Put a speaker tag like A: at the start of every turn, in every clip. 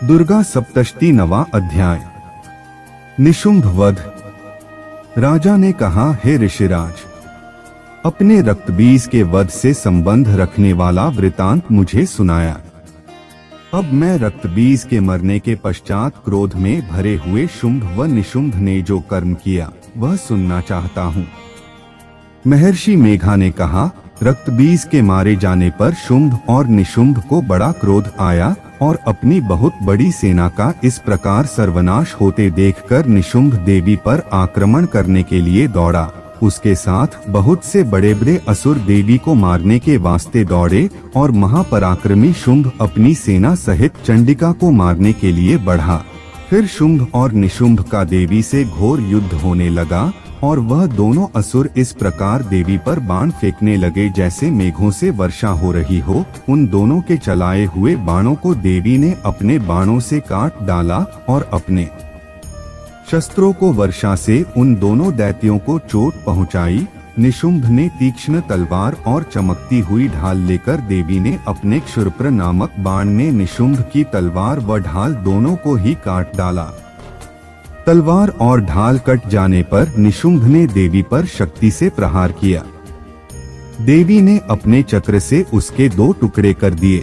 A: दुर्गा सप्तशती नवा अध्याय। निशुंभ वध। राजा ने कहा, हे ऋषिराज, अपने रक्तबीज के वध से संबंध रखने वाला वृतांत मुझे सुनाया। अब मैं रक्तबीज के मरने के पश्चात क्रोध में भरे हुए शुंभ व निशुंभ ने जो कर्म किया वह सुनना चाहता हूँ। महर्षि मेघा ने कहा, रक्तबीज के मारे जाने पर शुंभ और निशुंभ को बड़ा क्रोध आया और अपनी बहुत बड़ी सेना का इस प्रकार सर्वनाश होते देखकर निशुंभ देवी पर आक्रमण करने के लिए दौड़ा। उसके साथ बहुत से बड़े बड़े असुर देवी को मारने के वास्ते दौड़े और महापराक्रमी शुंभ अपनी सेना सहित चंडिका को मारने के लिए बढ़ा। फिर शुंभ और निशुंभ का देवी से घोर युद्ध होने लगा और वह दोनों असुर इस प्रकार देवी पर बाण फेंकने लगे जैसे मेघों से वर्षा हो रही हो। उन दोनों के चलाए हुए बाणों को देवी ने अपने बाणों से काट डाला और अपने शस्त्रों को वर्षा से उन दोनों दैत्यों को चोट पहुंचाई। निशुंभ ने तीक्ष्ण तलवार और चमकती हुई ढाल लेकर देवी ने अपने क्षुरप्र नामक बाण ने निशुंभ की तलवार व ढाल दोनों को ही काट डाला। तलवार और ढाल कट जाने पर निशुंभ ने देवी पर शक्ति से प्रहार किया। देवी ने अपने चक्र से उसके 2 टुकड़े कर दिए।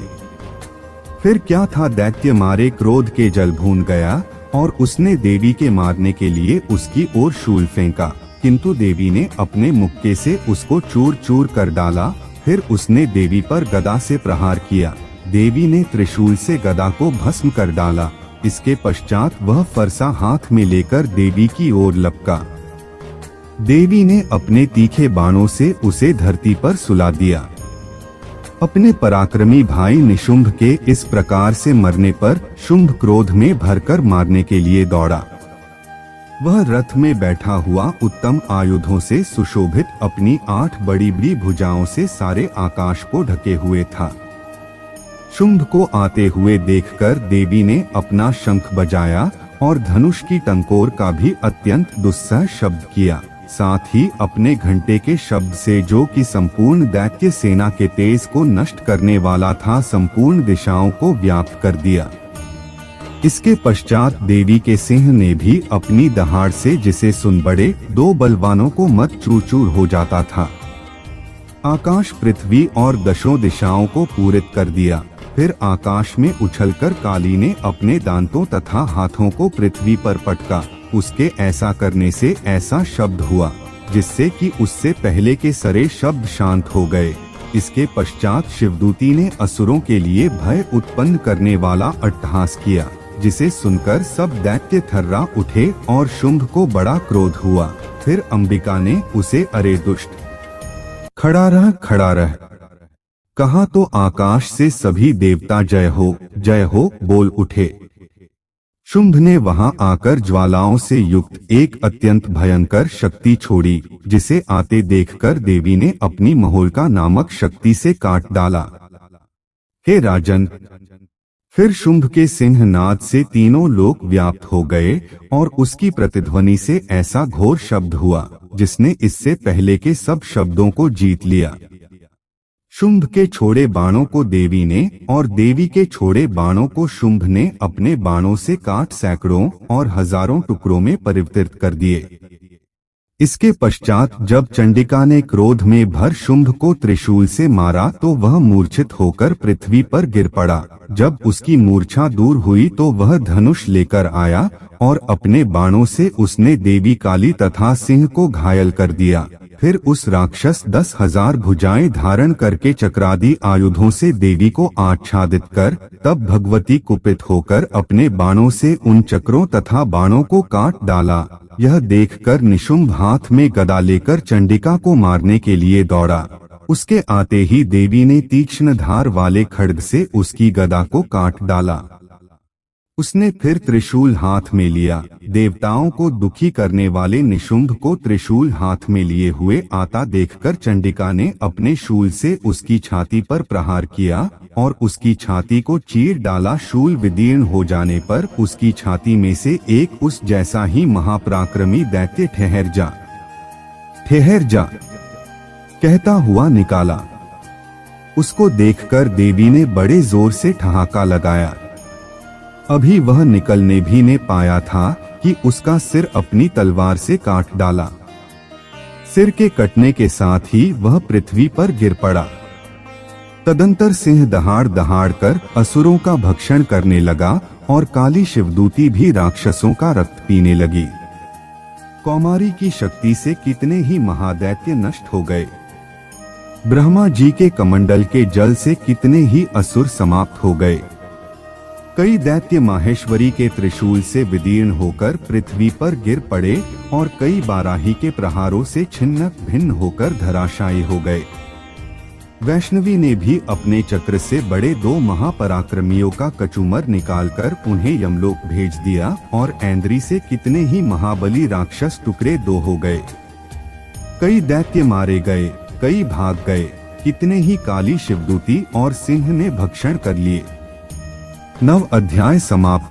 A: फिर क्या था, दैत्य मारे क्रोध के जल भून गया और उसने देवी के मारने के लिए उसकी ओर शूल फेंका, किंतु देवी ने अपने मुक्के से उसको चूर चूर कर डाला। फिर उसने देवी पर गदा से प्रहार किया। देवी ने त्रिशूल से गदा को भस्म कर डाला। इसके पश्चात वह फरसा हाथ में लेकर देवी की ओर लपका। देवी ने अपने तीखे बाणों से उसे धरती पर सुला दिया। अपने पराक्रमी भाई निशुंभ के इस प्रकार से मरने पर शुंभ क्रोध में भरकर मारने के लिए दौड़ा। वह रथ में बैठा हुआ उत्तम आयुधों से सुशोभित अपनी 8 बड़ी बड़ी भुजाओं से सारे आकाश को ढके हुए था। शुंभ को आते हुए देखकर देवी ने अपना शंख बजाया और धनुष की टंकोर का भी अत्यंत दुस्सह शब्द किया। साथ ही अपने घंटे के शब्द से, जो कि संपूर्ण दैत्य सेना के तेज को नष्ट करने वाला था, संपूर्ण दिशाओं को व्याप्त कर दिया। इसके पश्चात देवी के सिंह ने भी अपनी दहाड़ से, जिसे सुन बड़े 2 बलवानों को मत चूर चूर हो जाता था, आकाश पृथ्वी और 10 दिशाओं को पूरित कर दिया। फिर आकाश में उछलकर काली ने अपने दांतों तथा हाथों को पृथ्वी पर पटका। उसके ऐसा करने से ऐसा शब्द हुआ जिससे कि उससे पहले के सारे शब्द शांत हो गए। इसके पश्चात शिवदूती ने असुरों के लिए भय उत्पन्न करने वाला अट्टहास किया, जिसे सुनकर सब दैत्य थर्रा उठे और शुंभ को बड़ा क्रोध हुआ। फिर अंबिका ने उसे, अरे दुष्ट, खड़ा रह कहा तो आकाश से सभी देवता जय हो बोल उठे। शुंभ ने वहां आकर ज्वालाओं से युक्त एक अत्यंत भयंकर शक्ति छोड़ी, जिसे आते देखकर देवी ने अपनी महोल्का नामक शक्ति से काट डाला। हे राजन, फिर शुंभ के सिंहनाद से तीनों लोक व्याप्त हो गए और उसकी प्रतिध्वनि से ऐसा घोर शब्द हुआ जिसने इससे पहले के सब शब्दों को जीत लिया। शुंभ के छोड़े बाणों को देवी ने और देवी के छोड़े बाणों को शुंभ ने अपने बाणों से काट सैकड़ों और हजारों टुकड़ों में परिवर्तित कर दिए। इसके पश्चात जब चंडिका ने क्रोध में भर शुंभ को त्रिशूल से मारा तो वह मूर्छित होकर पृथ्वी पर गिर पड़ा। जब उसकी मूर्छा दूर हुई तो वह धनुष लेकर आया और अपने बाणों से उसने देवी काली तथा सिंह को घायल कर दिया। फिर उस राक्षस 10,000 भुजाएं धारण करके चक्रादि आयुधों से देवी को आच्छादित कर, तब भगवती कुपित होकर अपने बाणों से उन चक्रों तथा बाणों को काट डाला। यह देखकर निशुंभ हाथ में गदा लेकर चंडिका को मारने के लिए दौड़ा। उसके आते ही देवी ने तीक्ष्ण धार वाले खड्ग से उसकी गदा को काट डाला। उसने फिर त्रिशूल हाथ में लिया। देवताओं को दुखी करने वाले निशुंभ को त्रिशूल हाथ में लिए हुए आता देखकर चंडिका ने अपने शूल से उसकी छाती पर प्रहार किया और उसकी छाती को चीर डाला। शूल विदीर्ण हो जाने पर उसकी छाती में से एक उस जैसा ही महापराक्रमी दैत्य ठहर जा कहता हुआ निकाला। उसको देखकर देवी ने बड़े जोर से ठहाका लगाया। अभी वह निकलने भी ने पाया था कि उसका सिर अपनी तलवार से काट डाला। सिर के कटने के साथ ही वह पृथ्वी पर गिर पड़ा। तदंतर सिंह दहाड़ दहाड़ कर असुरों का भक्षण करने लगा और काली शिवदूती भी राक्षसों का रक्त पीने लगी। कौमारी की शक्ति से कितने ही महादैत्य नष्ट हो गए। ब्रह्मा जी के कमंडल के जल से कितने ही असुर समाप्त हो गए। कई दैत्य माहेश्वरी के त्रिशूल से विदीर्ण होकर पृथ्वी पर गिर पड़े और कई बाराही के प्रहारों से छिन्न भिन्न होकर धराशायी हो गए। वैष्णवी ने भी अपने चक्र से बड़े 2 महापराक्रमियों का कचूमर निकालकर उन्हें यमलोक भेज दिया और ऐन्द्री से कितने ही महाबली राक्षस टुकड़े 2 हो गए। कई दैत्य मारे गए, कई भाग गए, कितने ही काली शिवदूती और सिंह ने भक्षण कर लिए। 9 अध्याय समाप्त।